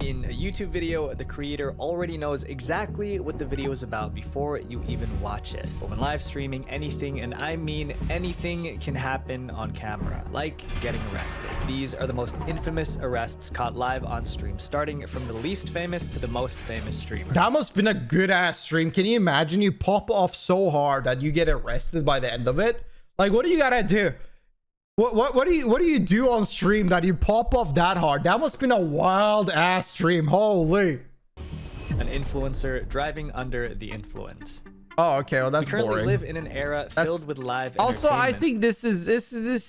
In a YouTube video, the creator already knows exactly what the video is about before you even watch it. But when live streaming, anything, and I mean anything, can happen on camera, like getting arrested. These are the most infamous arrests caught live on stream, starting from the least famous to the most famous streamer. That must have been a good ass stream. Can you imagine you pop off so hard that you get arrested by the end of it? Like, what do you gotta do? What do you do on stream that you pop off that hard? That must have been a wild ass stream. Holy. An influencer driving under the influence. Oh, okay. Well, that's we currently boring. live in an era filled with live Also, I entertainment. think this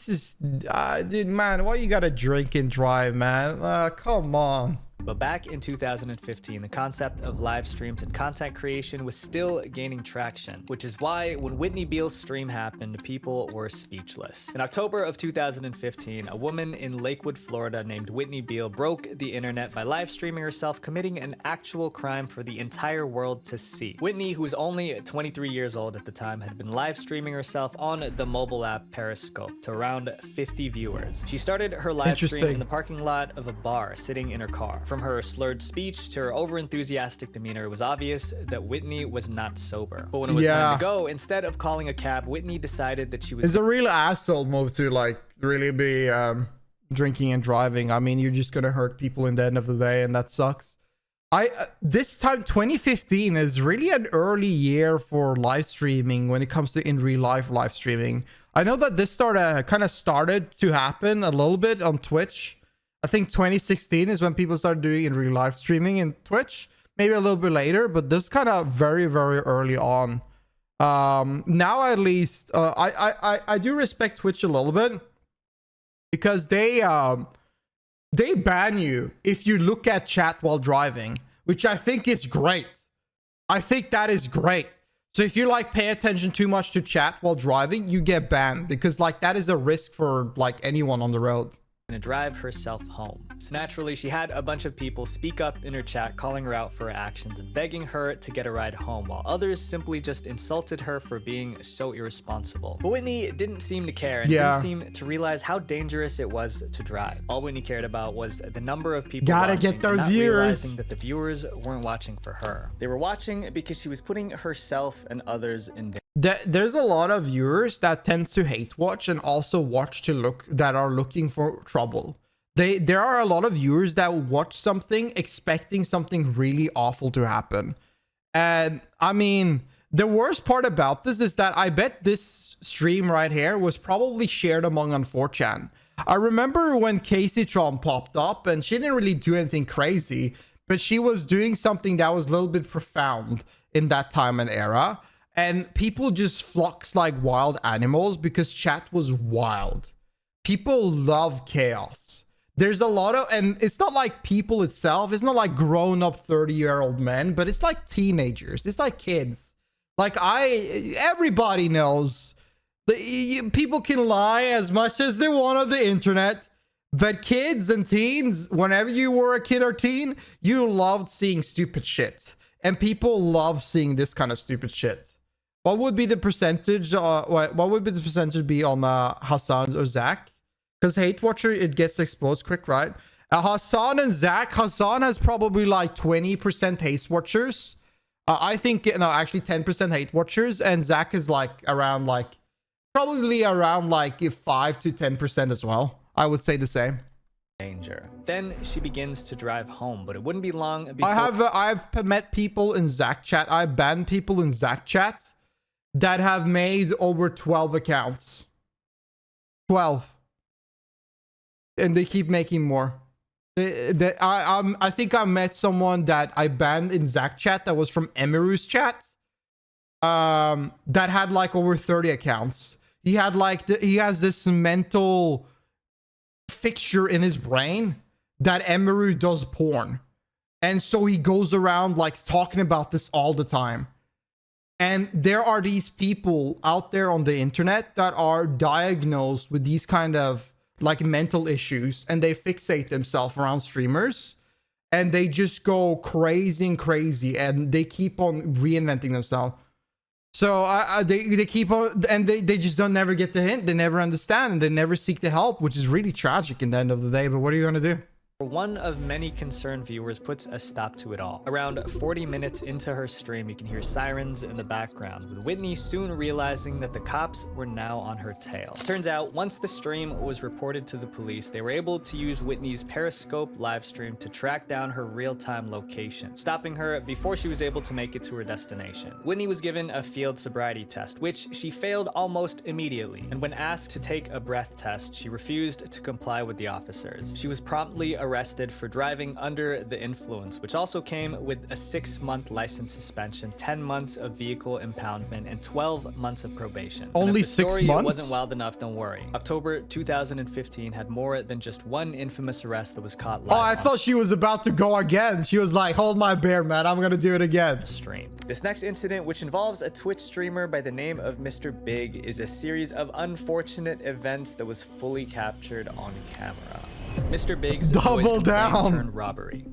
is dude, man, why you gotta drink and drive, man? Come on. But back in 2015, the concept of live streams and content creation was still gaining traction, which is why when Whitney Beal's stream happened, people were speechless. In October of 2015, a woman in Lakewood, Florida named Whitney Beal broke the internet by live streaming herself committing an actual crime for the entire world to see. Whitney, who was only 23 years old at the time, had been live streaming herself on the mobile app Periscope to around 50 viewers. She started her live stream in the parking lot of a bar, sitting in her car. From her slurred speech to her over-enthusiastic demeanor, it was obvious that Whitney was not sober. But when it was time to go, instead of calling a cab, Whitney decided that she was... It's a real asshole move to like really be drinking and driving. I mean, you're just gonna hurt people in the end of the day, and that sucks. This time 2015 is really an early year for live streaming when it comes to in real life live streaming. I know that this kind of started to happen a little bit on Twitch. I think 2016 is when people started doing in real life streaming in Twitch. Maybe a little bit later, but this kind of very, very early on. Now at least, I do respect Twitch a little bit because they ban you if you look at chat while driving, which I think is great. I think that is great. So if you like pay attention too much to chat while driving, you get banned because like that is a risk for like anyone on the road. To drive herself home. So naturally, she had a bunch of people speak up in her chat, calling her out for her actions and begging her to get a ride home, while others simply just insulted her for being so irresponsible. But Whitney didn't seem to care and didn't seem to realize how dangerous it was to drive. All Whitney cared about was the number of people gotta watching, get those not viewers. realizing that the viewers weren't watching for her. They were watching because she was putting herself and others in danger. There's a lot of viewers that tend to hate watch and also watch to that are looking for trouble. There are a lot of viewers that watch something expecting something really awful to happen. And I mean, the worst part about this is that I bet this stream right here was probably shared among on 4chan. I remember when Casey Tron popped up and she didn't really do anything crazy, but she was doing something that was a little bit profound in that time and era. And people just flocks like wild animals because chat was wild. People love chaos. There's a lot of, and it's not like people itself. It's not like grown up 30-year-old men, but it's like teenagers. It's like kids. Like everybody knows that people can lie as much as they want on the internet. But kids and teens, whenever you were a kid or teen, you loved seeing stupid shit. And people love seeing this kind of stupid shit. What would be the percentage? What would be the percentage be on Hassan or Zach? Because hate watcher, it gets exposed quick, right? Hassan and Zach. Hassan has probably like 20% hate watchers. I think no, actually 10% hate watchers, and Zach is like around like probably around like 5 to 10% as well. I would say the same. Danger. Then she begins to drive home, but it wouldn't be long before... I've met people in Zach chat. I banned people in Zach chat that have made over 12 accounts. 12. And they keep making more. I think I met someone that I banned in Zach chat that was from Emiru's chat. That had like over 30 accounts. He had like he has this mental fixture in his brain that Emiru does porn. And so he goes around like talking about this all the time. And there are these people out there on the internet that are diagnosed with these kind of like mental issues, and they fixate themselves around streamers and they just go crazy and crazy and they keep on reinventing themselves. So they keep on, and they just don't never get the hint. They never understand and they never seek the help, which is really tragic in the end of the day. But what are you going to do? One of many concerned viewers puts a stop to it all. Around 40 minutes into her stream, you can hear sirens in the background, with Whitney soon realizing that the cops were now on her tail. Turns out, once the stream was reported to the police, they were able to use Whitney's Periscope live stream to track down her real-time location, stopping her before she was able to make it to her destination. Whitney was given a field sobriety test, which she failed almost immediately, and when asked to take a breath test, she refused to comply with the officers. She was promptly arrested for driving under the influence, which also came with a 6-month license suspension, 10 months of vehicle impoundment, and 12 months of probation. Only 6 months? It wasn't wild enough, don't worry. October 2015 had more than just one infamous arrest that was caught live. Oh, I thought she was about to go again. She was like, hold my beer, man. I'm gonna do it again. Stream. This next incident, which involves a Twitch streamer by the name of Mr. Big, is a series of unfortunate events that was fully captured on camera. Mr. Big's double down turned robbery.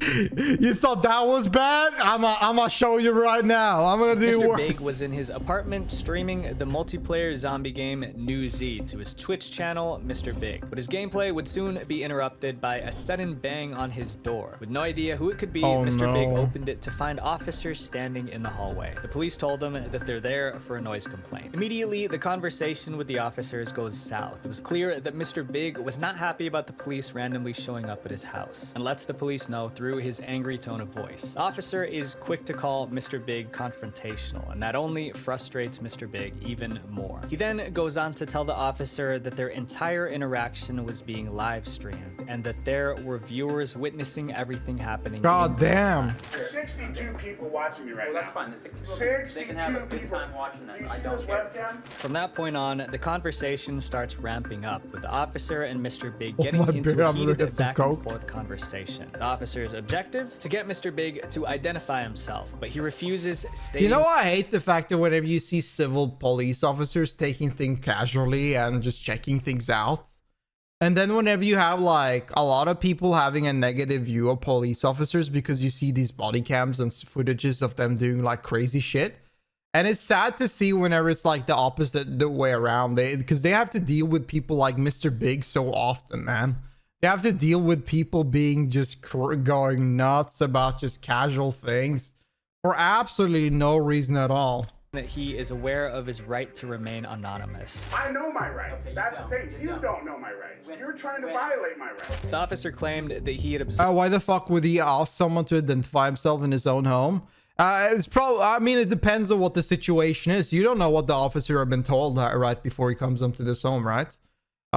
You thought that was bad? I'm gonna show you right now. I'm gonna do Mr. worse. Big was in his apartment streaming the multiplayer zombie game New Z to his Twitch channel, Mr. Big. But his gameplay would soon be interrupted by a sudden bang on his door. With no idea who it could be, Mr. Big opened it to find officers standing in the hallway. The police told him that they're there for a noise complaint. Immediately, the conversation with the officers goes south. It was clear that Mr. Big was not happy about the police randomly showing up at his house, and lets the police know through his angry tone of voice. The officer is quick to call Mr. Big confrontational, and that only frustrates Mr. Big even more. He then goes on to tell the officer that their entire interaction was being live streamed, and that there were viewers witnessing everything happening. God damn. There's 62 people watching me right now. That's fine. The 62 62 they can have a good time watching Do this. you I see don't this care. webcam? From that point on, the conversation starts ramping up, with the officer and Mr. Big getting my into beer, a I'm gonna heated get some back and Coke. forth conversation. The officer's objective? To get Mr. Big to identify himself, but he refuses, stating... You know, I hate the fact that whenever you see civil police officers taking things casually and just checking things out, and then whenever you have like a lot of people having a negative view of police officers because you see these body cams and footages of them doing like crazy shit. And it's sad to see whenever it's like the opposite the way around, because they have to deal with people like Mr. Big so often, man. They have to deal with people being just going nuts about just casual things for absolutely no reason at all. that he is aware of his right to remain anonymous. I know my rights. That's the thing. You don't know my rights. You're trying to violate my rights. The officer claimed that he had observed Why the fuck would he ask someone to identify himself in his own home? It's probably, I mean, it depends on what the situation is. You don't know what the officer had been told right before he comes into this home, right?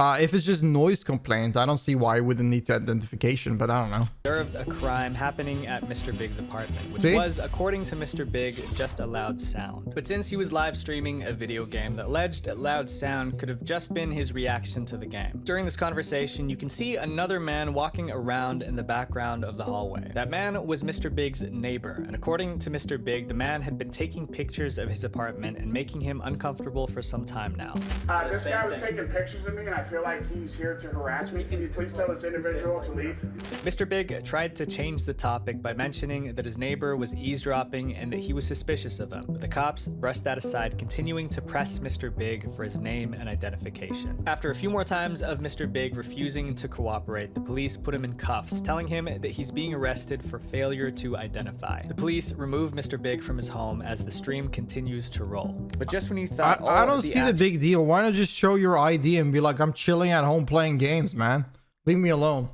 If it's just noise complaint, I don't see why he wouldn't need to identification, but I don't know. observed a crime happening at Mr. Big's apartment, which See? was, according to Mr. Big, just a loud sound. But since he was live streaming a video game, the alleged loud sound could have just been his reaction to the game. During this conversation, you can see another man walking around in the background of the hallway. That man was Mr. Big's neighbor, and according to Mr. Big, the man had been taking pictures of his apartment and making him uncomfortable for some time now. This guy was taking pictures of me, and I feel like he's here to harass me. Can you please tell this individual to leave? Mr. Big tried to change the topic by mentioning that his neighbor was eavesdropping and that he was suspicious of him, but the cops brushed that aside, continuing to press Mr. Big for his name and identification. After a few more times of Mr. Big refusing to cooperate, the police put him in cuffs, telling him that he's being arrested for failure to identify. The police removed Mr. Big from his home as the stream continues to roll. But just when you thought I don't see the big deal. Why not just show your ID and be like, I'm chilling at home playing games, man. Leave me alone.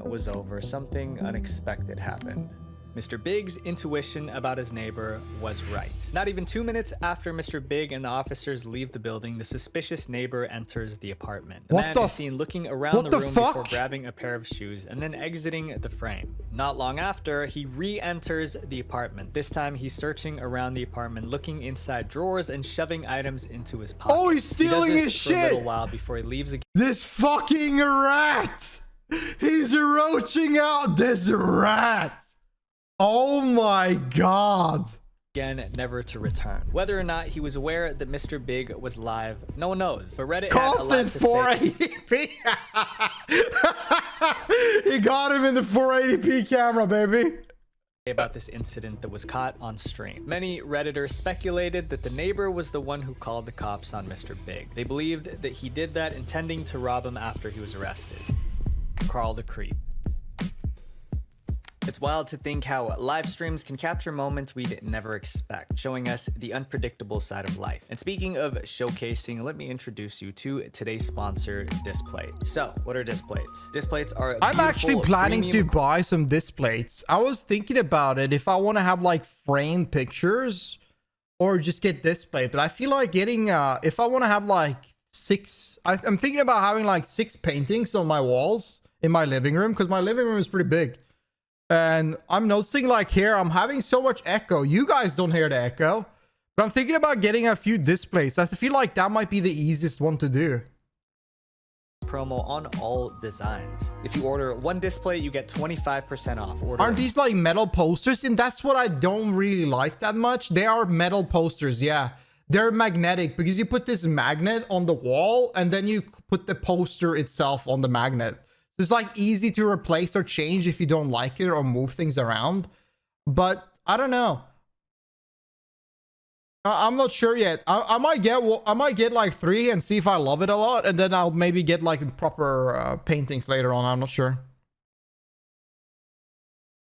was over, something unexpected happened. Mr. Big's intuition about his neighbor was right. Not even 2 minutes after Mr. Big and the officers leave the building, the suspicious neighbor enters the apartment. The man is seen looking around the room before grabbing a pair of shoes and then exiting the frame. Not long after, he re-enters the apartment. This time, he's searching around the apartment, looking inside drawers and shoving items into his pocket. Oh, he's stealing his For a little shit! while before he leaves again. This fucking rat! He's roaching out this rat! Oh my god. Again, never to return. Whether or not he was aware that Mr. Big was live, no one knows. But Reddit had a lot to say 480p. He got him in the 480p camera, baby. About this incident that was caught on stream. Many Redditors speculated that the neighbor was the one who called the cops on Mr. Big. They believed that he did that intending to rob him after he was arrested. Carl the Creep. It's wild to think how live streams can capture moments we'd never expect, showing us the unpredictable side of life. And speaking of showcasing, let me introduce you to today's sponsor, Displate. So, what are Displates? Displates are I'm actually planning to buy some Displates. I was thinking about it if I want to have like framed pictures or just get Displate, but I feel like getting if I want to have like I'm thinking about having like 6 paintings on my walls in my living room, because my living room is pretty big. And I'm noticing like here, I'm having so much echo. You guys don't hear the echo, but I'm thinking about getting a few Displays. I feel like that might be the easiest one to do. Promo on all designs. If you order 1 display, you get 25% off. Aren't these like metal posters? And that's what I don't really like that much. They are metal posters, yeah. They're magnetic because you put this magnet on the wall and then you put the poster itself on the magnet. It's like easy to replace or change if you don't like it or move things around. But I don't know. I'm not sure yet. I might get like 3 and see if I love it a lot, and then I'll maybe get like proper paintings later on. I'm not sure.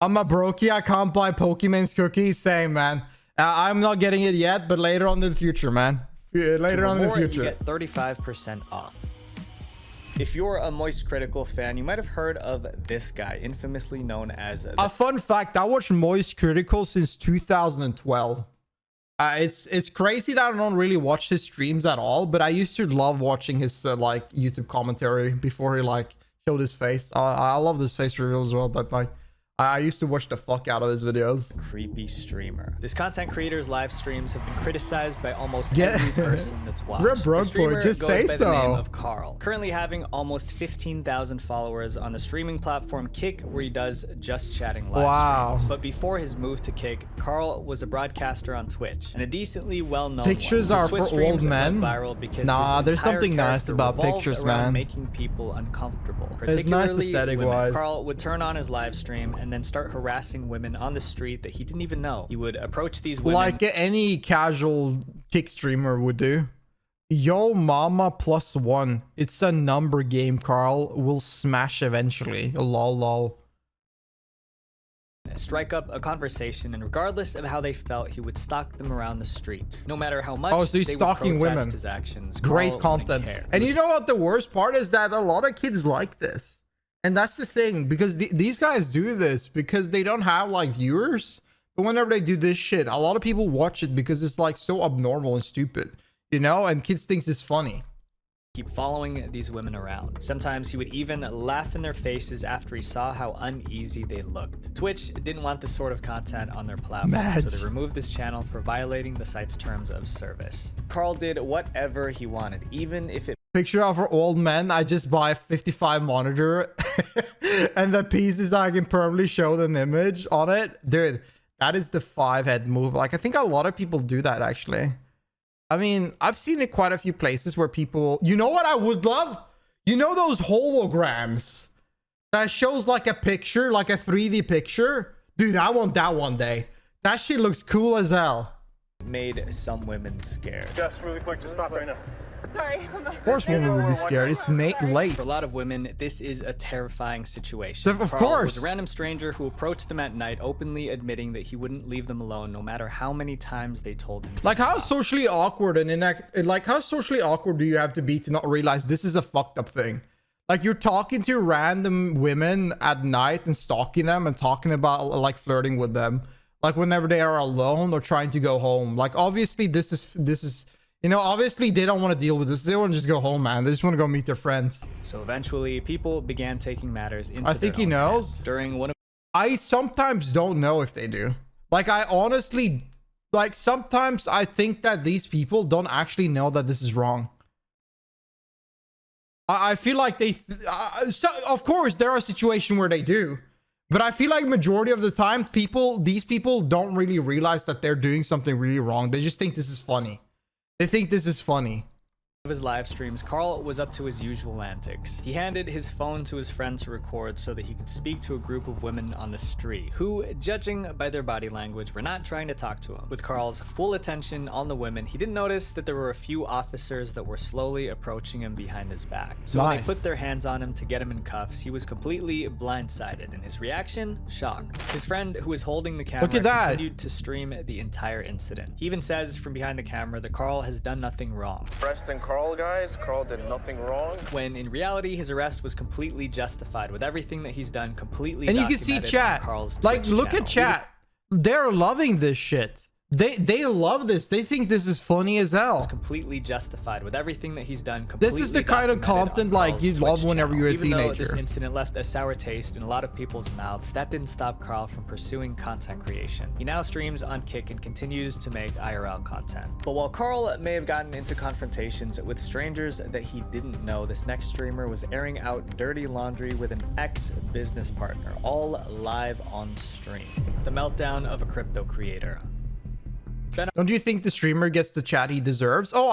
I'm a brokey. I can't buy Pokemon's cookies. Same, man. I'm not getting it yet, but later on in the future, man. Later on in the future. You get 35% off. If you're a Moist Critical fan, you might have heard of this guy, infamously known as... A fun fact, I watched Moist Critical since 2012. It's crazy that I don't really watch his streams at all, but I used to love watching his like YouTube commentary before he like showed his face. I love this face reveal as well, but like I used to watch the fuck out of his videos. Creepy streamer. This content creator's live streams have been criticized by almost every person that's watched. You're a broke boy, just say by so. The name of Carl, currently having almost 15,000 followers on the streaming platform Kick, where he does just chatting live streams. But before his move to Kick, Carl was a broadcaster on Twitch, and a decently well-known Pictures one. are for old men. Viral because nah, there's something nice about pictures, man. Making people uncomfortable. It's nice aesthetic-wise. Carl would turn on his live stream and then start harassing women on the street that he didn't even know. He would approach these women like any casual Kick streamer would do. Yo mama +1. It's a number game, Carl. We'll smash eventually. Lol lol. Strike up a conversation, and regardless of how they felt, he would stalk them around the streets. No matter how much so he's stalking women. His actions, great content. And you know what the worst part is? That a lot of kids like this. And that's the thing, because these guys do this because they don't have like viewers. But whenever they do this shit, a lot of people watch it because it's like so abnormal and stupid, you know, and kids thinks it's funny. Keep following these women around. Sometimes he would even laugh in their faces after he saw how uneasy they looked. Twitch didn't want this sort of content on their platform, so they removed this channel for violating the site's terms of service. Carl did whatever he wanted, even if it... Picture of our old man. I just buy a 55 monitor and the pieces I can permanently show an image on it. Dude, that is the 5-head move. Like, I think a lot of people do that, actually. I mean, I've seen it quite a few places where people... You know what I would love? You know those holograms that shows like a picture, like a 3D picture? Dude, I want that one day. That shit looks cool as hell. Made some women scared. Just really quick, just stop right now. Sorry. Of course women would be scared. It's late. For a lot of women, this is a terrifying situation. So, of Carl course. was a random stranger who approached them at night, openly admitting that he wouldn't leave them alone no matter how many times they told him to like, how stop. socially awkward like how socially awkward do you have to be to not realize this is a fucked up thing? Like, you're talking to random women at night and stalking them and talking about like flirting with them, like whenever they are alone or trying to go home. Like, obviously this is you know, obviously they don't want to deal with this. They want to just go home, man. They just want to go meet their friends. So eventually people began taking matters into I think their he own knows. hands. During one of... I sometimes don't know if they do. Like, I honestly, like, sometimes I think that these people don't actually know that this is wrong. I feel like they so, of course there are situations where they do, but I feel like majority of the time these people don't really realize that they're doing something really wrong. They just think this is funny. They think this is funny. Of his live streams, Carl was up to his usual antics. He handed his phone to his friend to record so that he could speak to a group of women on the street who, judging by their body language, were not trying to talk to him. With Carl's full attention on the women, he didn't notice that there were a few officers that were slowly approaching him behind his back. So when they put their hands on him to get him in cuffs, he was completely blindsided, and his reaction? Shock. His friend, who was holding the camera, continued to stream the entire incident. He even says from behind the camera that Carl has done nothing wrong. Arresting Carl, guys. Carl did nothing wrong. When in reality, his arrest was completely justified, with everything that he's done completely and you can see chat. Like, look at chat. They're loving this shit. They love this. They think this is funny as hell. It's completely justified, with everything that he's done. This is the kind of content like you love whenever you're a teenager. Even though this incident left a sour taste in a lot of people's mouths, that didn't stop Carl from pursuing content creation. He now streams on Kick and continues to make IRL content. But while Carl may have gotten into confrontations with strangers that he didn't know, this next streamer was airing out dirty laundry with an ex-business partner, all live on stream. The meltdown of a crypto creator. Don't you think the streamer gets the chat he deserves? Oh,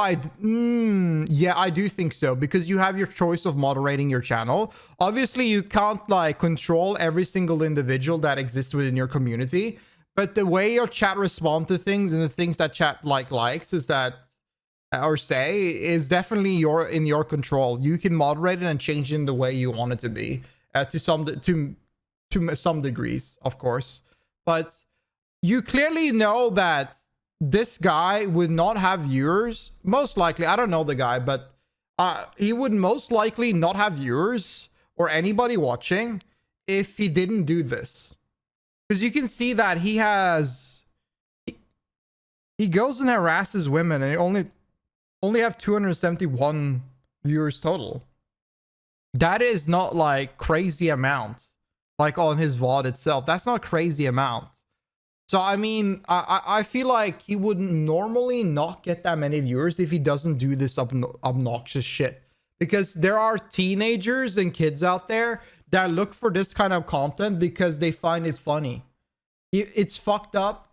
yeah, I do think so, because you have your choice of moderating your channel. Obviously, you can't like control every single individual that exists within your community, but the way your chat respond to things and the things that chat likes is that, or say, is definitely in your control. You can moderate it and change it in the way you want it to be, to some degrees, of course. But you clearly know that this guy would not have viewers, most likely. I don't know the guy, but he would most likely not have viewers or anybody watching if he didn't do this. Because you can see that he goes and harasses women, and he only have 271 viewers total. That is not like crazy amount, like on his VOD itself. That's not crazy amount. So, I mean, I feel like he would normally not get that many viewers if he doesn't do this obnoxious shit. Because there are teenagers and kids out there that look for this kind of content because they find it funny. It's fucked up,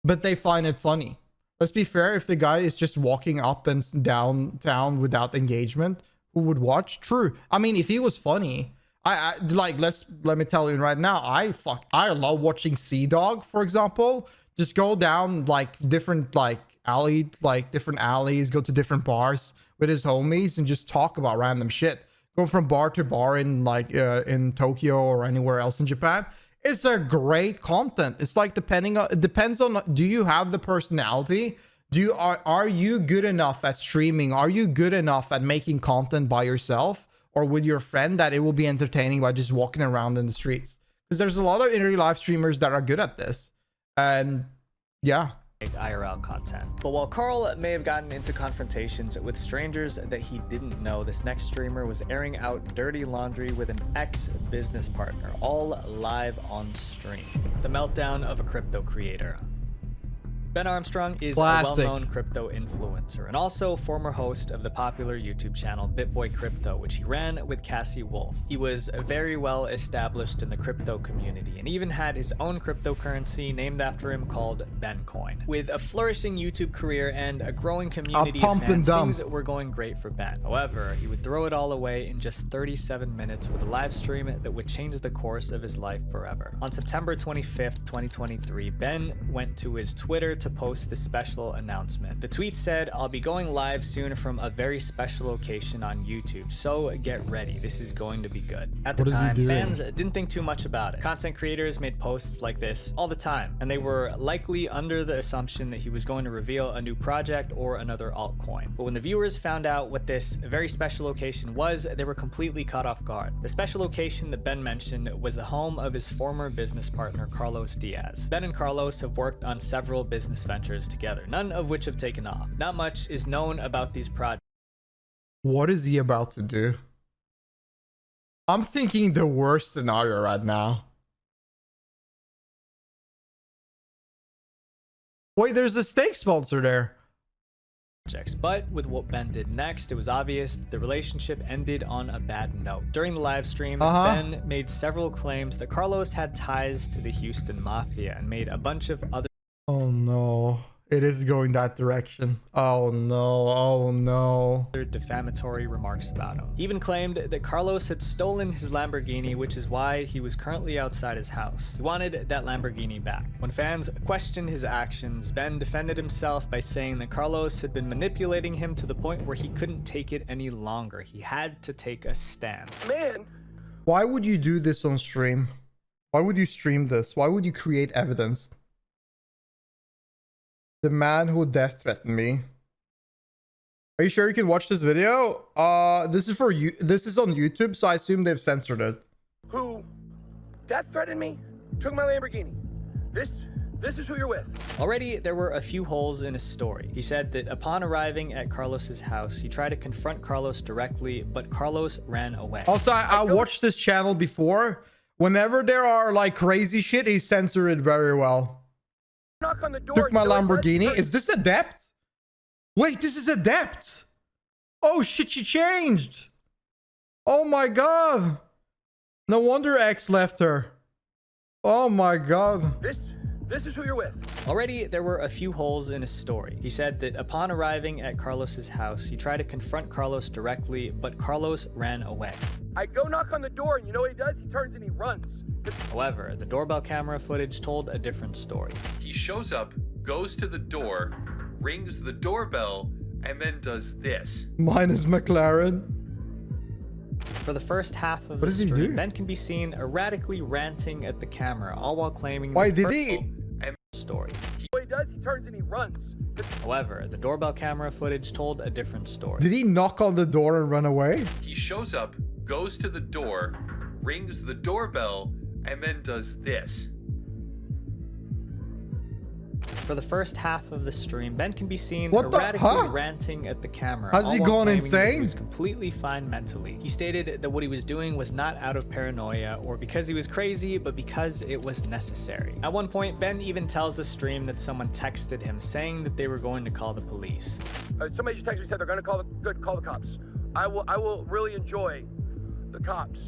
but they find it funny. Let's be fair, if the guy is just walking up and downtown without engagement, who would watch? True. I mean, if he was funny... let me tell you right now, I love watching Sea Dog, for example. Just go down like different different alleys, go to different bars with his homies and just talk about random shit. Go from bar to bar in in Tokyo or anywhere else in Japan. It's a great content. It's like it depends on, do you have the personality? Are you good enough at streaming? Are you good enough at making content by yourself or with your friend that it will be entertaining by just walking around in the streets? Because there's a lot of indie live streamers that are good at this. And yeah. IRL content. But while Carl may have gotten into confrontations with strangers that he didn't know, this next streamer was airing out dirty laundry with an ex-business partner, all live on stream. The meltdown of a crypto creator. Ben Armstrong is a well-known crypto influencer and also former host of the popular YouTube channel BitBoy Crypto, which he ran with Cassie Wolf. He was very well established in the crypto community and even had his own cryptocurrency named after him called BenCoin. With a flourishing YouTube career and a growing community of fans, things were going great for Ben. However, he would throw it all away in just 37 minutes with a live stream that would change the course of his life forever. On September 25th, 2023, Ben went to his Twitter to post this special announcement. The tweet said, "I'll be going live soon from a very special location on YouTube, so get ready. This is going to be good." At the time, fans didn't think too much about it. Content creators made posts like this all the time, and they were likely under the assumption that he was going to reveal a new project or another altcoin. But when the viewers found out what this very special location was, they were completely caught off guard. The special location that Ben mentioned was the home of his former business partner, Carlos Diaz. Ben and Carlos have worked on several business ventures together, none of which have taken off. Not much is known about these projects. What is he about to do? I'm thinking the worst scenario right now. Wait, there's a steak sponsor there. But with what Ben did next, it was obvious that the relationship ended on a bad note. During the live stream, Ben made several claims that Carlos had ties to the Houston Mafia and made a bunch of other... Oh no. It is going that direction. Oh no. Oh no. defamatory remarks about him. He even claimed that Carlos had stolen his Lamborghini, which is why he was currently outside his house. He wanted that Lamborghini back. When fans questioned his actions, Ben defended himself by saying that Carlos had been manipulating him to the point where he couldn't take it any longer. He had to take a stand. Man, Why would you do this on stream? Why would you stream this? Why would you create evidence? The man who death threatened me. Are you sure you can watch this video? This is for you. This is on YouTube, so I assume they've censored it. who death threatened me, took my Lamborghini. This is who you're with. Already, there were a few holes in his story. He said that upon arriving at Carlos's house, he tried to confront Carlos directly, but Carlos ran away. Also, I watched this channel before. Whenever there are like crazy shit, he censored it very well. Knock on the door. Took my you know what it Lamborghini. does? Is this Adept? Wait, this is Adept. Oh shit, she changed. Oh my god. No wonder X left her. Oh my god. This is who you're with. Already, there were a few holes in his story. He said that upon arriving at Carlos's house, he tried to confront Carlos directly, but Carlos ran away. I go knock on the door, and you know what he does? He turns and he runs. However, the doorbell camera footage told a different story. He shows up, goes to the door, rings the doorbell, and then does this. Mine is McLaren. For the first half of What the does he stream, do? Ben can be seen erratically ranting at the camera, all while claiming Why this did he? personal story. You know what he does? He turns and he runs. However, the doorbell camera footage told a different story. Did he knock on the door and run away? He shows up, goes to the door, rings the doorbell, and then does this. For the first half of the stream, Ben can be seen What the- erratically huh? ranting at the camera. Has all he while gone claiming that insane? He was completely fine mentally. He stated that what he was doing was not out of paranoia or because he was crazy, but because it was necessary. At one point, Ben even tells the stream that someone texted him saying that they were going to call the police. Somebody just texted me said they're gonna call the cops. I will really enjoy the cops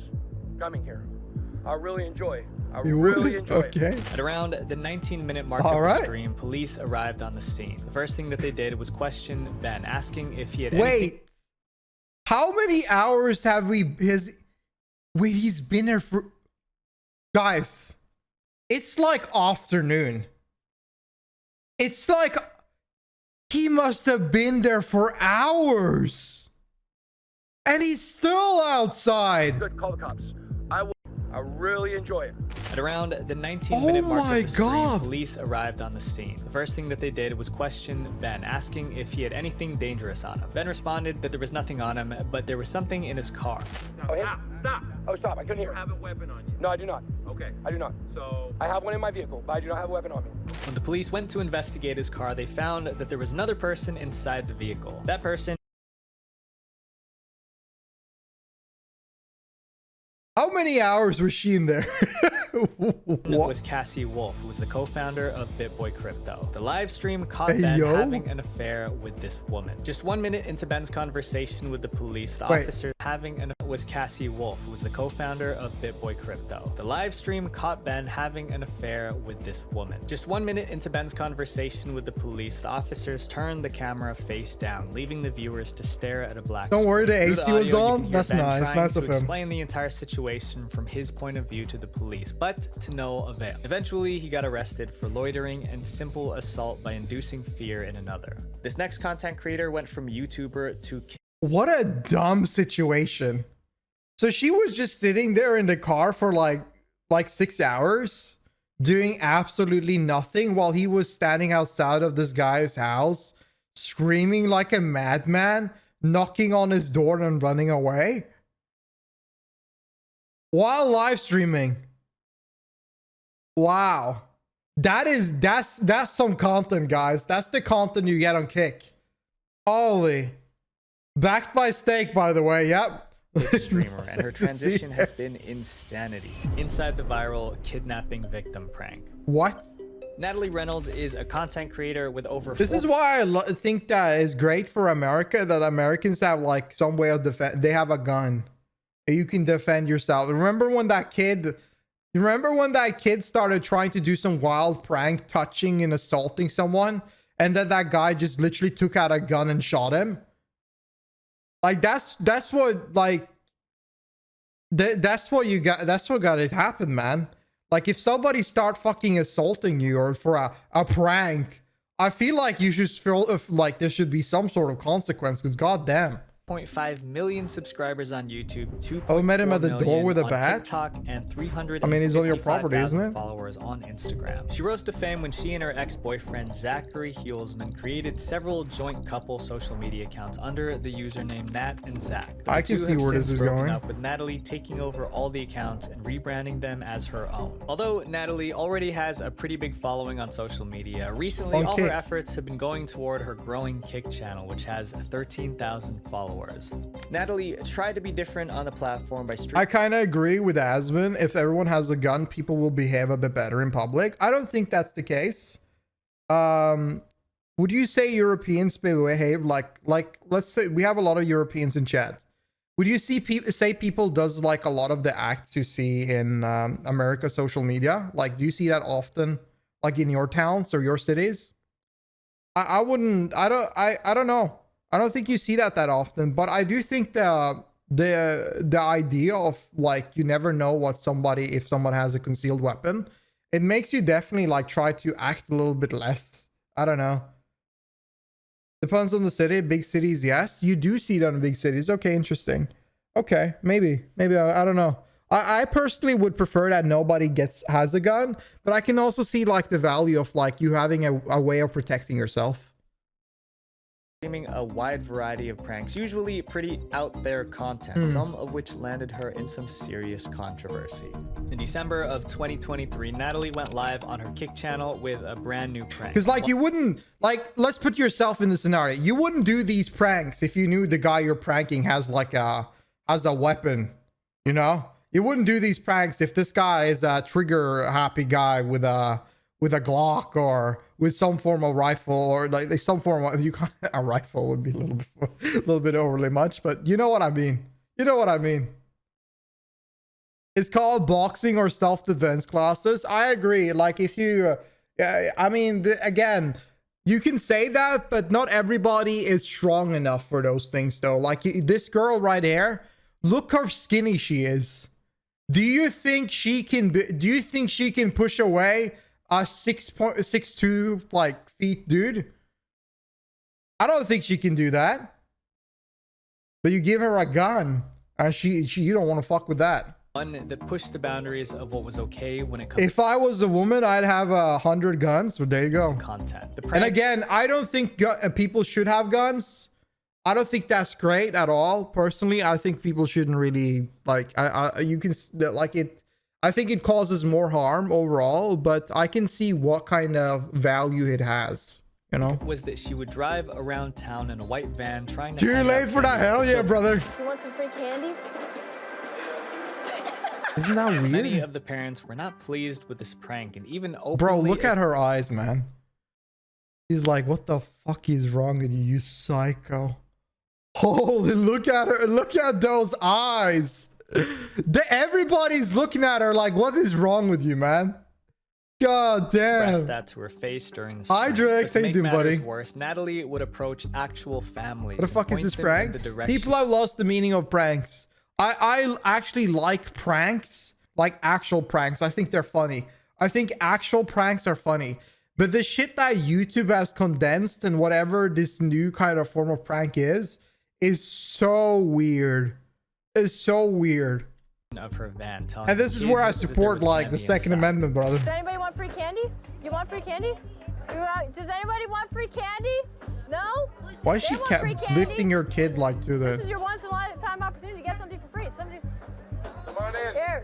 coming here. I really enjoy. I You really would? enjoy it. Okay. At around the 19-minute mark All of right. the stream, police arrived on the scene. The first thing that they did was question Ben, asking if he had anything. Wait. How many hours have we wait, he's been there for guys. It's like afternoon. It's like he must have been there for hours. And he's still outside. Good, call the cops. I really enjoy it. At around the 19-minute Oh mark my of the stream, God. police arrived on the scene. The first thing that they did was question Ben, asking if he had anything dangerous on him. Ben responded that there was nothing on him, but there was something in his car. Oh, him? Stop. Oh, stop. I couldn't hear. You have a weapon on you. No, I do not. Okay. I do not. So I have one in my vehicle, but I do not have a weapon on me. When the police went to investigate his car, they found that there was another person inside the vehicle. That person How many hours was she in there? What? was Cassie Wolf, who was the co-founder of BitBoy Crypto. The live stream caught Hey, Ben yo. having an affair with this woman. Just 1 minute into Ben's conversation with the police, the Wait. officer having an was Cassie Wolf, who was the co-founder of BitBoy Crypto. The live stream caught Ben having an affair with this woman. Just 1 minute into Ben's conversation with the police, the officers turned the camera face down, leaving the viewers to stare at a black Don't worry, screen. the Through AC was audio, you on? can hear That's Ben nice. trying Nice to of him. explain the entire situation from his point of view to the police, but to no avail. Eventually, he got arrested for loitering and simple assault by inducing fear in another. This next content creator went from YouTuber to What a dumb situation. So she was just sitting there in the car for like 6 hours doing absolutely nothing while he was standing outside of this guy's house screaming like a madman, knocking on his door and running away while live streaming. Wow. That's some content, guys. That's the content you get on Kick. Holy. Backed by Steak, by the way. Yep. streamer, and her To see transition has that. been insanity. Inside the viral kidnapping victim prank. What? Natalie Reynolds is a content creator with over This is why I think that is great for America, that Americans have like some way of defense. They have a gun. You can defend yourself. Remember when that kid started trying to do some wild prank, touching and assaulting someone, and then that guy just literally took out a gun and shot him. Like that's what like that's what you got. That's what got to happen, man. Like if somebody start fucking assaulting you or for a prank, I feel like you should feel like there should be some sort of consequence, because goddamn. 0.5 million subscribers on YouTube, 2.4 Oh, met him at the door with a on bat? TikTok, and 300. I mean, he's on your property, isn't it? Followers on Instagram. She rose to fame when she and her ex-boyfriend Zachary Hulsman created several joint couple social media accounts under the username Nat and Zach. I can see where this is going. Up with Natalie taking over all the accounts and rebranding them as her own. Although Natalie already has a pretty big following on social media, recently all her efforts have been going toward her growing Kick channel, which has 13,000 followers. Natalie tried to be different on the platform by I kind of agree with Asmon. If everyone has a gun, people will behave a bit better in public. I don't think that's the case. Would you say Europeans behave like let's say we have a lot of Europeans in chat. Would you say people does like a lot of the acts you see in America social media? Like, do you see that often, like in your towns or your cities? I wouldn't. I don't know. I don't think you see that often, but I do think the idea of like you never know what if someone has a concealed weapon, it makes you definitely like try to act a little bit less. I don't know. Depends on the city. Big cities, yes, you do see that in big cities. Okay, interesting. Okay, maybe I don't know. I personally would prefer that nobody has a gun, but I can also see like the value of like you having a way of protecting yourself. Streaming a wide variety of pranks, usually pretty out there content, some of which landed her in some serious controversy. In December of 2023, Natalie went live on her Kick channel with a brand new prank. Because like you wouldn't, like, let's put yourself in the scenario. You wouldn't do these pranks if you knew the guy you're pranking has a weapon, you know? You wouldn't do these pranks if this guy is a trigger happy guy with a Glock or with some form of rifle, or like some form of a rifle would be a little bit overly much, but you know what I mean. You know what I mean. It's called boxing or self-defense classes. I agree. Like if you, I mean, again, you can say that, but not everybody is strong enough for those things though. Like this girl right here, look how skinny she is. Do you think she can push away a 6'2" like feet dude? I don't think she can do that. But you give her a gun and you don't want to fuck with that. One that pushed the boundaries of what was okay when it comes if I was a woman, I'd have 100 guns. So there you go. Content. And again, I don't think people should have guns. I don't think that's great at all. Personally, I think people shouldn't really like. You can like it. I think it causes more harm overall, but I can see what kind of value it has, you know? Was that she would drive around town in a white van trying to... Too late for that, hell yeah, brother. You want some free candy? Isn't that weird? Many of the parents were not pleased with this prank and even openly... Bro, look at her eyes, man. He's like, what the fuck is wrong with you, you psycho? Holy, look at her. Look at those eyes. Everybody's looking at her like, what is wrong with you, man? God damn. Expressed that to her face during the Hi, Drex. How you doing, buddy? Worse, Natalie would approach actual families. What the fuck is this prank? People have lost the meaning of pranks. I actually like pranks, like actual pranks. I think they're funny. I think actual pranks are funny. But the shit that YouTube has condensed and whatever this new kind of form of prank is so weird. It's so weird. Of her van, and this is where I support like the Second Amendment, brother. Does anybody want free candy? You want free candy? Does anybody want free candy? No? Why is she kept lifting her kid like to the... This is your once in a lifetime opportunity to get something for free. Come on in. Here.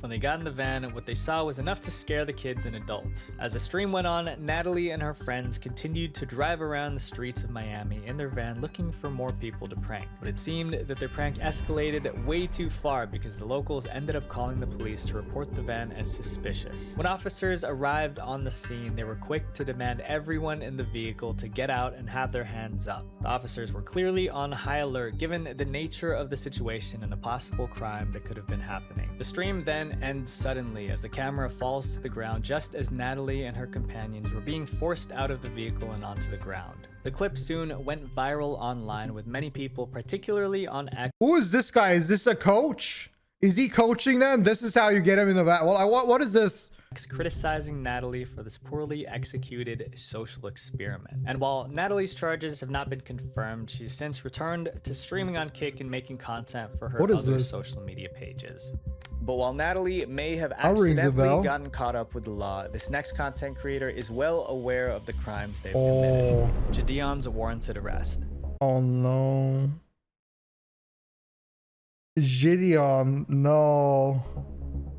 When they got in the van, what they saw was enough to scare the kids and adults. As the stream went on, Natalie and her friends continued to drive around the streets of Miami in their van looking for more people to prank. But it seemed that their prank escalated way too far because the locals ended up calling the police to report the van as suspicious. When officers arrived on the scene, they were quick to demand everyone in the vehicle to get out and have their hands up. The officers were clearly on high alert given the nature of the situation and a possible crime that could have been happening. The stream then ends suddenly as the camera falls to the ground just as Natalie and her companions were being forced out of the vehicle and onto the ground. The clip soon went viral online, with many people, particularly on X. Who is this guy? Is this a coach? Is he coaching them? This is how you get him in the back. Well, what is this? Criticizing Natalie for this poorly executed social experiment. And while Natalie's charges have not been confirmed, she's since returned to streaming on Kick and making content for her other social media pages. But while Natalie may have accidentally gotten caught up with the law, this next content creator is well aware of the crimes they've committed. Gideon's warranted arrest. Oh no. Gideon, no.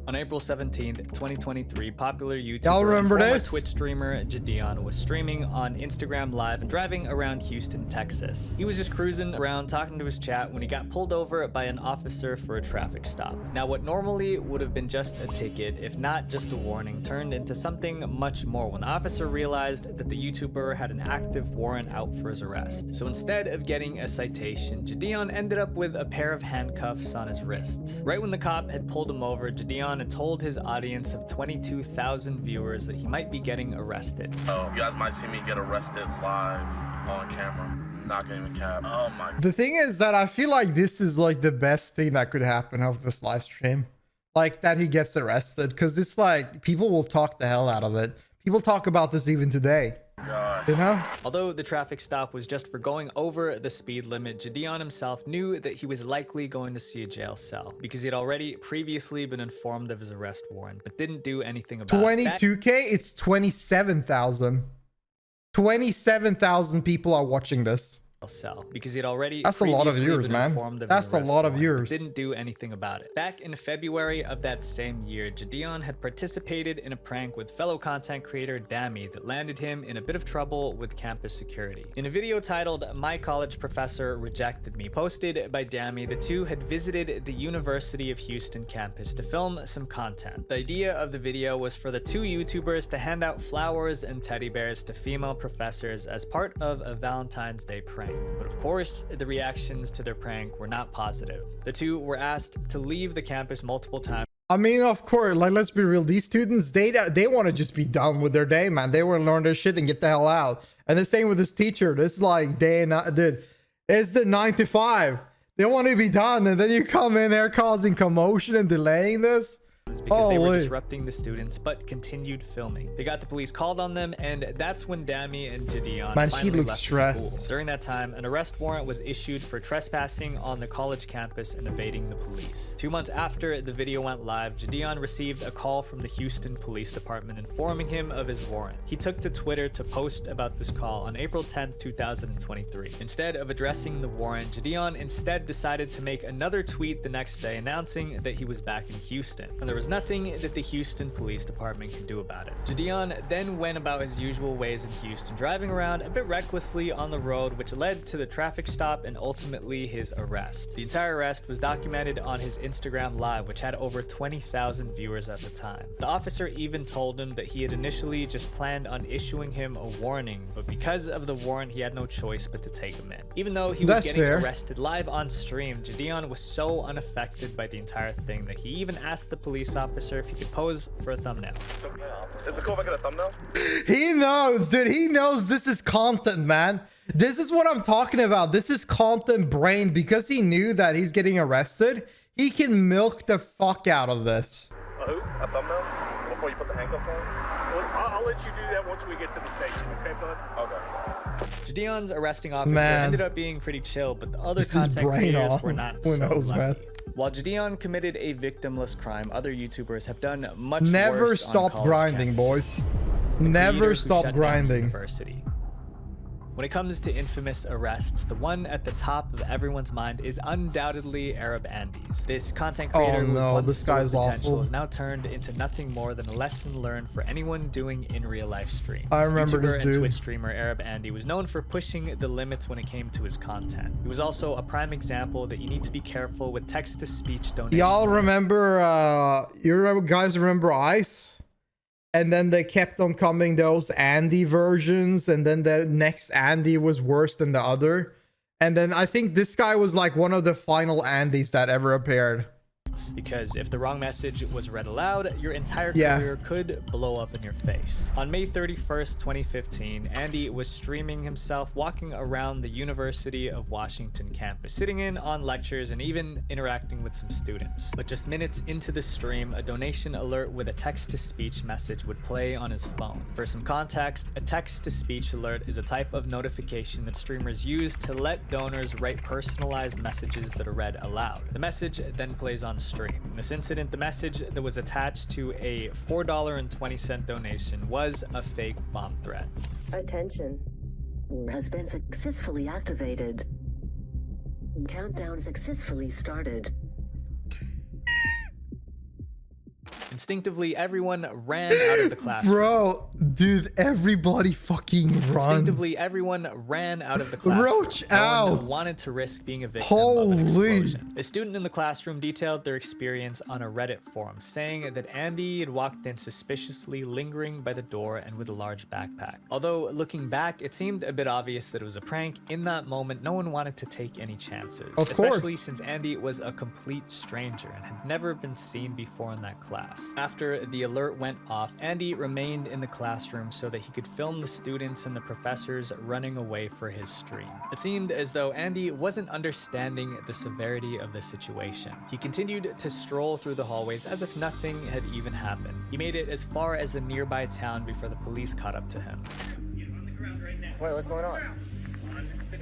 On April 17th, 2023, popular YouTuber and former Twitch streamer Gideon was streaming on Instagram Live and driving around Houston, Texas. He was just cruising around talking to his chat when he got pulled over by an officer for a traffic stop. Now, what normally would have been just a ticket, if not just a warning, turned into something much more when the officer realized that the YouTuber had an active warrant out for his arrest. So instead of getting a citation, Gideon ended up with a pair of handcuffs on his wrists. Right when the cop had pulled him over, Gideon had told his audience of 22,000 viewers that he might be getting arrested. Oh, you guys might see me get arrested live on camera. Not gonna even cap. Oh my. The thing is that I feel like this is like the best thing that could happen of this live stream. Like that he gets arrested, because it's like people will talk the hell out of it. People talk about this even today. God. You know? Although the traffic stop was just for going over the speed limit, Gideon himself knew that he was likely going to see a jail cell because he had already previously been informed of his arrest warrant, but didn't do anything about it. 22K? It's 27,000. 27,000 people are watching this. Cell because he'd already that's a lot of viewers, man. That's a lot of viewers. Didn't do anything about it. Back in February of that same year, Gideon had participated in a prank with fellow content creator Dammy that landed him in a bit of trouble with campus security. In a video titled "My College Professor Rejected Me," posted by Dammy, the two had visited the University of Houston campus to film some content. The idea of the video was for the two YouTubers to hand out flowers and teddy bears to female professors as part of a Valentine's Day prank. But of course, the reactions to their prank were not positive. The two were asked to leave the campus multiple times. I mean, of course, like, let's be real. These students, they want to just be done with their day, man. They want to learn their shit and get the hell out. And the same with this teacher. This is like day and night, dude. It's the 9 to 5. They want to be done, and then you come in there causing commotion and delaying this. Because they were disrupting the students, but continued filming. They got the police called on them, and that's when Dammy and Gideon finally left the school. During that time, an arrest warrant was issued for trespassing on the college campus and evading the police. 2 months after the video went live, Gideon received a call from the Houston Police Department informing him of his warrant. He took to Twitter to post about this call on April 10th, 2023. Instead of addressing the warrant, Gideon instead decided to make another tweet the next day announcing that he was back in Houston. And there was nothing that the Houston Police Department could do about it. Gideon then went about his usual ways in Houston, driving around a bit recklessly on the road, which led to the traffic stop and ultimately his arrest. The entire arrest was documented on his Instagram Live, which had over 20,000 viewers at the time. The officer even told him that he had initially just planned on issuing him a warning, but because of the warrant, he had no choice but to take him in. Even though he was getting arrested live on stream, Gideon was so unaffected by the entire thing that he even asked the police officer if he could pose for a thumbnail. Is it cool if I get a thumbnail? He knows, dude. He knows this is content, man. This is what I'm talking about. This is content brain. Because he knew that he's getting arrested, he can milk the fuck out of this. Who? A thumbnail? Before you put the handcuffs on? Well, I'll let you do that once we get to the station, okay, bud? Okay. Gideon's arresting officer ended up being pretty chill, but the other content creators were not so lucky. While Gideon committed a victimless crime, other YouTubers have done much worse. Never stop grinding, boys. Never stop grinding. When it comes to infamous arrests, the one at the top of everyone's mind is undoubtedly Arab Andes. This content creator this guy's awful. has now turned into nothing more than a lesson learned for anyone doing in real life streams. I remember YouTuber this dude. And Twitch streamer Arab Andy was known for pushing the limits when it came to his content. He was also a prime example that you need to be careful with text-to-speech donations. Y'all remember, guys remember Ice? And then they kept on coming those Andy versions, and then the next Andy was worse than the other. And then I think this guy was like one of the final Andys that ever appeared. students. Because if the wrong message was read aloud, your entire Yeah. career could blow up in your face. On May 31st, 2015, Andy was streaming himself walking around the University of Washington campus, sitting in on lectures and even interacting with some students. But just minutes into the stream, a donation alert with a text-to-speech message would play on his phone. For some context, a text-to-speech alert is a type of notification that streamers use to let donors write personalized messages that are read aloud. The message then plays on stream. In this incident, the message that was attached to a $4.20 donation was a fake bomb threat. Attention. Has been successfully activated. Countdown successfully started. Instinctively, everyone ran out of the classroom. Bro, dude, everybody fucking runs. Instinctively, everyone ran out of the classroom. Roach No one out. wanted to risk being a victim Holy. of an explosion. A student in the classroom detailed their experience on a Reddit forum, saying that Andy had walked in suspiciously, lingering by the door and with a large backpack. Although, looking back, it seemed a bit obvious that it was a prank. In that moment, no one wanted to take any chances. Of course. Especially since Andy was a complete stranger and had never been seen before in that class. After the alert went off, Andy remained in the classroom so that he could film the students and the professors running away for his stream. It seemed as though Andy wasn't understanding the severity of the situation. He continued to stroll through the hallways as if nothing had even happened. He made it as far as the nearby town before the police caught up to him. Wait, what's going on?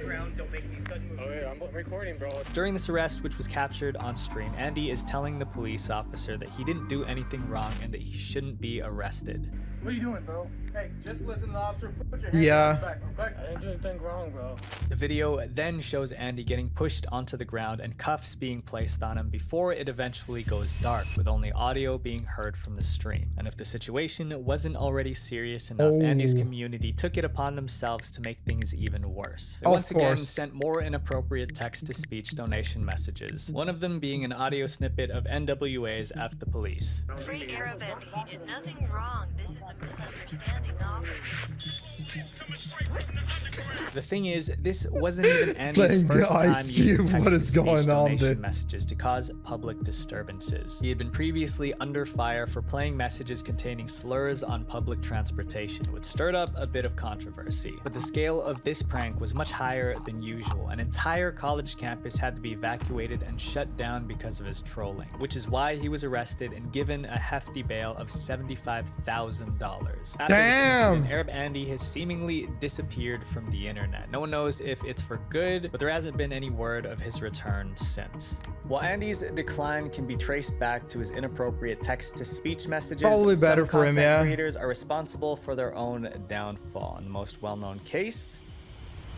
Oh yeah, I'm recording, bro. During this arrest, which was captured on stream, Andy is telling the police officer that he didn't do anything wrong and that he shouldn't be arrested. What are you doing, bro? Hey, just listen to the officer. Put your Yeah. hands back, okay? I didn't do anything wrong, bro. The video then shows Andy getting pushed onto the ground and cuffs being placed on him before it eventually goes dark, with only audio being heard from the stream. And if the situation wasn't already serious enough, Andy's community took it upon themselves to make things even worse. They once again sent more inappropriate text-to-speech donation messages, one of them being an audio snippet of NWA's F the Police. Free Arab Andy, he did nothing wrong. This is a misunderstanding, officer. The thing is, this wasn't even Andy's Playing first the time Ice using Cube, what is text-to-speech going on, donation dude? messages to cause public disturbances. He had been previously under fire for playing messages containing slurs on public transportation, which stirred up a bit of controversy. But the scale of this prank was much higher than usual. An entire college campus had to be evacuated and shut down because of his trolling, which is why he was arrested and given a hefty bail of $75,000. After this incident, Arab Andy has seemingly disappeared from the internet. No one knows if it's for good, but there hasn't been any word of his return since. While Andy's decline can be traced back to his inappropriate text-to-speech messages, Probably better some for him, content yeah. creators are responsible for their own downfall. And the most well-known case,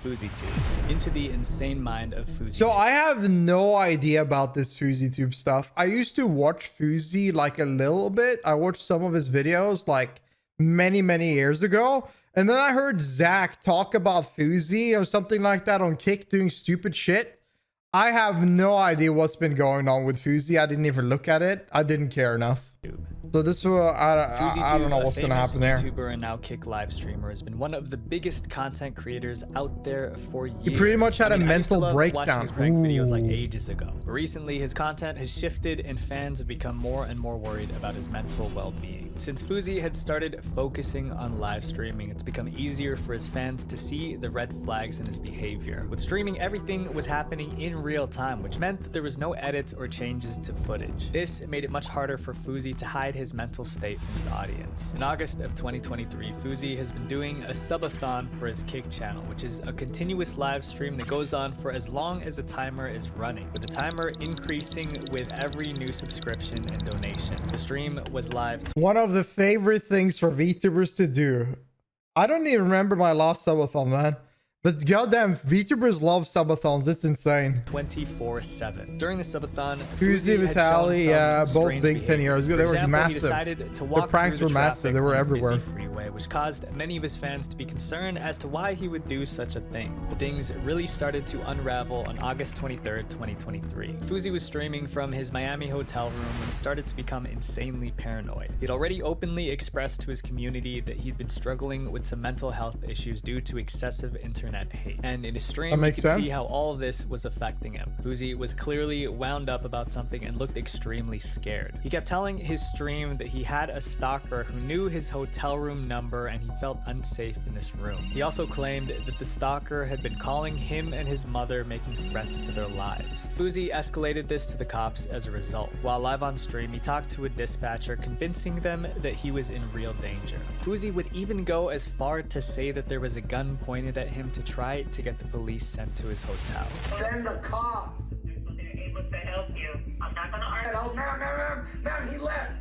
FoozyTube. Into the insane mind of FoozyTube. So I have no idea about this FoozyTube stuff. I used to watch Foozy like a little bit. I watched some of his videos like many years ago. And then I heard Zach talk about Foozy or something like that on Kick doing stupid shit. I have no idea what's been going on with Foozy. I didn't even look at it. I didn't care enough. So this I don't know what's gonna happen there. YouTuber and now Kick live streamer has been one of the biggest content creators out there for years. He pretty much had a I used to mental love breakdown. watching his prank videos like Ooh. ages ago. But recently, his content has shifted and fans have become more and more worried about his mental well-being. Since Foozy had started focusing on live streaming, it's become easier for his fans to see the red flags in his behavior. With streaming, everything was happening in real time, which meant that there was no edits or changes to footage. This made it much harder for Foozy to hide his mental state from his audience. In August of 2023, Foozy has been doing a subathon for his Kick channel, which is a continuous live stream that goes on for as long as the timer is running, with the timer increasing with every new subscription and donation. The stream was live One of the favorite things for VTubers to do. I don't even remember my last subathon, man. But goddamn, VTubers love subathons. It's insane. 24/7. During the subathon, Foozy, had Vitaly, shown yeah, some both strange big 10 behavior. years ago. For They were example, he massive. decided to walk pranks through were the massive. traffic They were on the busy everywhere. freeway, which caused many of his fans to be concerned as to why he would do such a thing. But things really started to unravel on August 23rd, 2023. Foozy was streaming from his Miami hotel room when he started to become insanely paranoid. He'd already openly expressed to his community that he'd been struggling with some mental health issues due to excessive internet internet hate. And in his stream, That you makes could see sense. how all of this was affecting him. Fuzi was clearly wound up about something and looked extremely scared. He kept telling his stream that he had a stalker who knew his hotel room number and he felt unsafe in this room. He also claimed that the stalker had been calling him and his mother, making threats to their lives. Fuzi escalated this to the cops as a result. While live on stream, he talked to a dispatcher, convincing them that he was in real danger. Fuzi would even go as far to say that there was a gun pointed at him to try to get the police sent to his hotel. Send the cops. They're able to help you. I'm not gonna argue. Oh, ma'am, he left.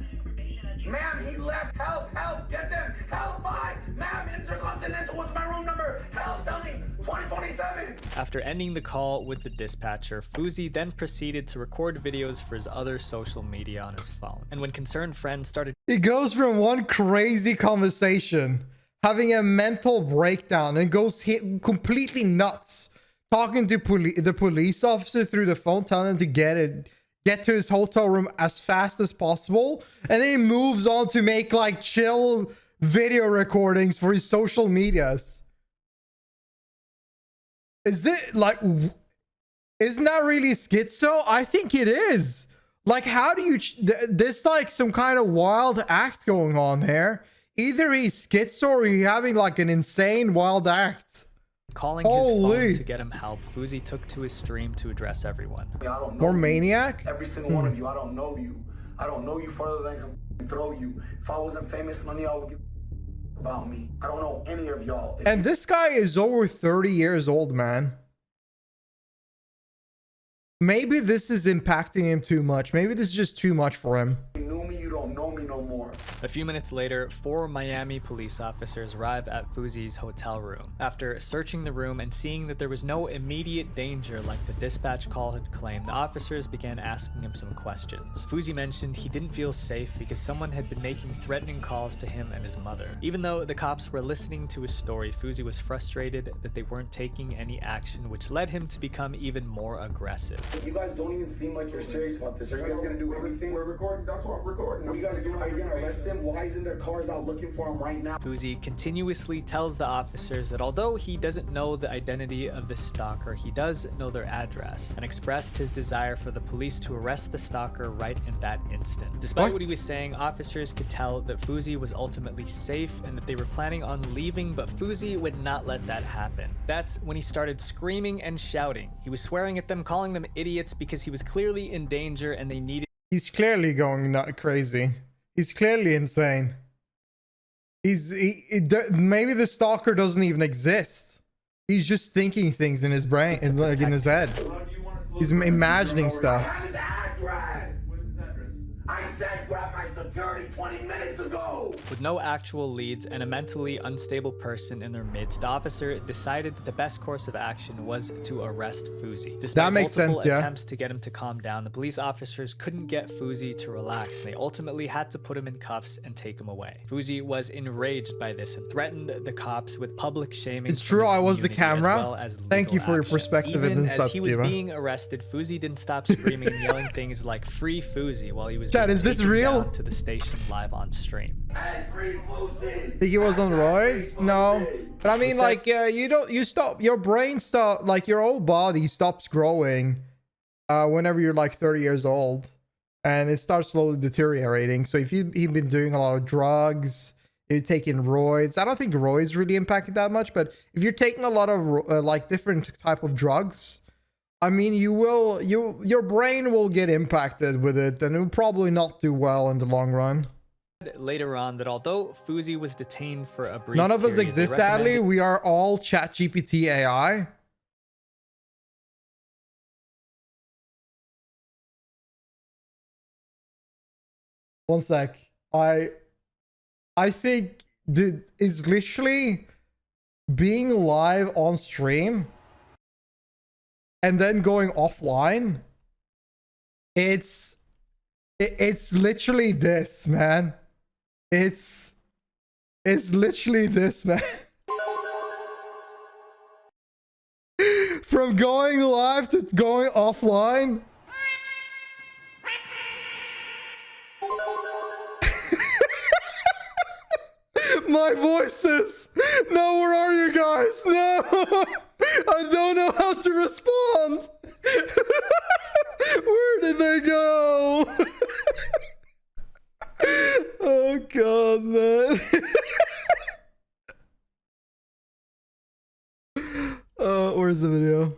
Ma'am, he left. Help, get them. Help, bye. Ma'am, Intercontinental, what's my room number? Help, tell me. 2027. After ending the call with the dispatcher, Fuzi then proceeded to record videos for his other social media on his phone. And when concerned friends started He goes from one crazy conversation, having a mental breakdown, and goes completely nuts, talking to the police officer through the phone, telling him to get to his hotel room as fast as possible. And then he moves on to make like chill video recordings for his social medias. Is it like, isn't that really schizo? I think it is. Like, how do you, there's like some kind of wild act going on here. Either he's schizo or he's having like an insane wild act. calling his phone to get him help, Fuzi took to his stream to address everyone. I don't know More you. maniac? Every single one of you, I don't know you. I don't know you further than I can throw you. If I wasn't famous, none of y'all would give about me. I don't know any of y'all. And this guy is over 30 years old, man. Maybe this is impacting him too much. Maybe this is just too much for him. You knew me, you don't know me no more. A few minutes later, 4 Miami police officers arrive at Fuzi's hotel room. After searching the room and seeing that there was no immediate danger like the dispatch call had claimed, the officers began asking him some questions. Fuzi mentioned he didn't feel safe because someone had been making threatening calls to him and his mother. Even though the cops were listening to his story, Fuzi was frustrated that they weren't taking any action, which led him to become even more aggressive. You guys don't even seem like you're serious about this. Are you guys gonna do everything? We're recording. That's what I'm recording. What are you guys doing? Are you gonna arrest him? Why is in their cars out looking for him right now? Fuzi continuously tells the officers that although he doesn't know the identity of the stalker, he does know their address, and expressed his desire for the police to arrest the stalker right in that instant. Despite what he was saying, officers could tell that Fuzi was ultimately safe and that they were planning on leaving, but Fuzi would not let that happen. That's when he started screaming and shouting. He was swearing at them, calling them idiots because he was clearly in danger and they needed. He's clearly going not crazy. He's clearly insane. Maybe the stalker doesn't even exist. He's just thinking things in his brain, in his head. He's imagining stuff. I said grab my security 20 minutes ago. With no actual leads and a mentally unstable person in their midst, the officer decided that the best course of action was to arrest Fuzi. Despite that makes multiple sense, yeah. attempts to get him to calm down, the police officers couldn't get Fuzi to relax, and they ultimately had to put him in cuffs and take him away. Fuzi was enraged by this and threatened the cops with public shaming. It's true, I was the camera. Thank you for your perspective. Even in as he was being arrested, Fuzi didn't stop screaming and yelling things like "Free Fuzi" while he was Chat, is this real? to the station live on stream. Hey, free Fuzi. Think he was on roids? No. But I mean, like, you stop, your brain stop, like your whole body stops growing whenever you're like 30 years old, and it starts slowly deteriorating. So if you've been doing a lot of drugs, you're taking roids, I don't think roids really impacted that much, but if you're taking a lot of like different type of drugs, I mean, your brain will get impacted with it, and it will probably not do well in the long run. Later on, that although Fuzi was detained for a brief None of us period, exist, they Adley. recommended- We are all ChatGPT AI. One sec. I think is literally being live on stream and then going offline. It's literally this, man. It's literally this, man. From going live to going offline. My voices. No, where are you guys? No. I don't know how to respond. Where did they go? Oh god, man. Where's the video?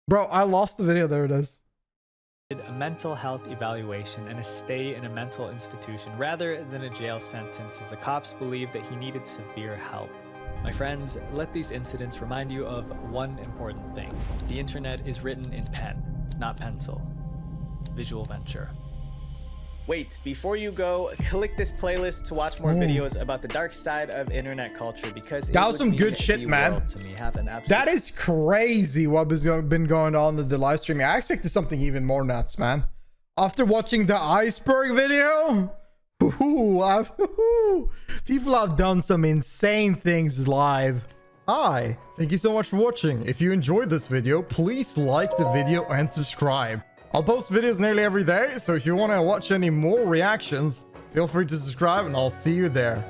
Bro, I lost the video. There it is. A mental health evaluation and a stay in a mental institution rather than a jail sentence, as the cops believed that he needed severe help. My friends, let these incidents remind you of one important thing. The internet is written in pen, not pencil. Visual venture. Wait, before you go, click this playlist to watch more videos about the dark side of internet culture, because that was some good shit, man. To me, have an absolute... That is crazy what has been going on with the live streaming. I expected something even more nuts, man. After watching the iceberg video, people have done some insane things live. Hi, thank you so much for watching. If you enjoyed this video, please like the video and subscribe. I'll post videos nearly every day, so if you want to watch any more reactions, feel free to subscribe and I'll see you there.